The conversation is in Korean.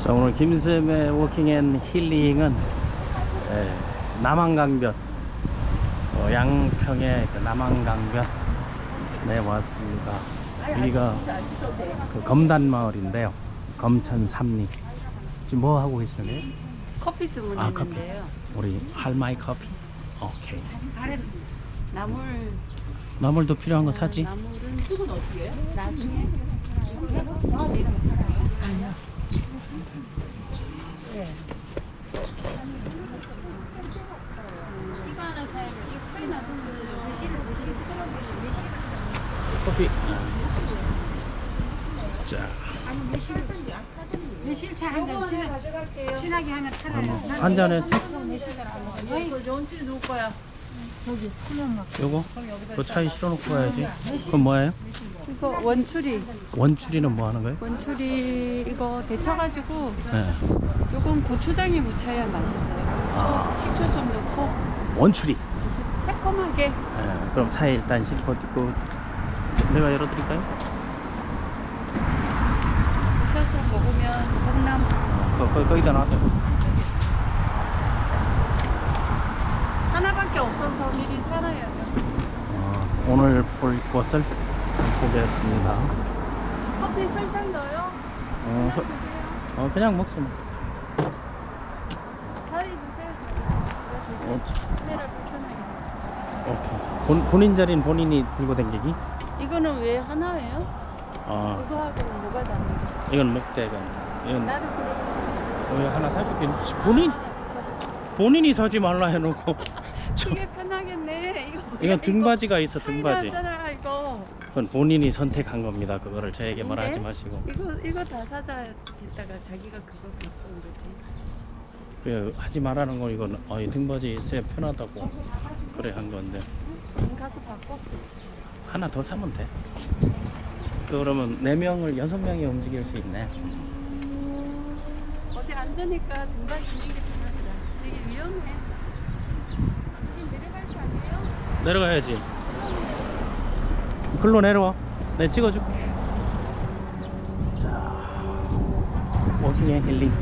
자, 오늘 김쌤의 워킹 앤 힐링은 남한강변, 양평의 그 남한강변 왔습니다. 여기가 그 검단마을인데요. 검천삼리. 지금 뭐 하고 계시는 거예요? 커피 주문했는데요. 우리 할마이 커피. 오케이. 나물도 필요한 거 사지? 나물은 조금 어떻게 해요? 나중에. 아니요. 네. 이거 하나 사요. 이 차이 나는 커피. 자, 매실차 한잔 진하게 하나 팔아요. 한 잔에 씩. 이거 연출이 누구 거야? 저기 수면 막. 요거? 그 차에 실어놓고 가야지. 그건 뭐예요? 이거 원추리. 원추리는 뭐 하는 거예요? 원추리 이거 데쳐가지고 네. 요건 고추장에 무쳐야 맛있어요. 아. 식초 좀 넣고 원추리. 새콤하게. 네, 그럼 차에 일단 싣고 있고 내가 열어드릴까요? 무쳐서 먹으면 콩나물. 거기다 놔둬요. 하나밖에 없어서 미리 살아야죠. 오늘 볼 것을 보겠습니다. 커피 설탕 넣어요? 그냥 먹습니다. 다리 드세요. 카메라 불편하게. 오케이. 본인 자리는 본인이 들고 댕기기? 이거는 왜 하나예요? 그거하고는 뭐가 다른데? 이건 먹대, 이건 나를 그래. 하나 사줄게. 본인이 사지 말라 해놓고. 이게 편하겠네. 이건 등받이가 있어, 등받이. 차이나잖아 이거. 그건 본인이 선택한 겁니다. 그거를 저에게 근데? 말하지 마시고. 이거 다 사자 했다가 자기가 그거 갖고 온 거지. 그 하지 말라는 건 이건 이 등받이 있어야 편하다고 그래 한 건데 가서 바꿔. 하나 더 사면 돼. 그러면 4명을 6명이 움직일 수 있네. 어제 앉으니까 등반 있는 게 편하더라. 되게 위험해. 여기 내려갈 거 아니에요? 내려가야지. 글로 내려와. 내가 찍어줄게. 자, 워킹 앤 힐링.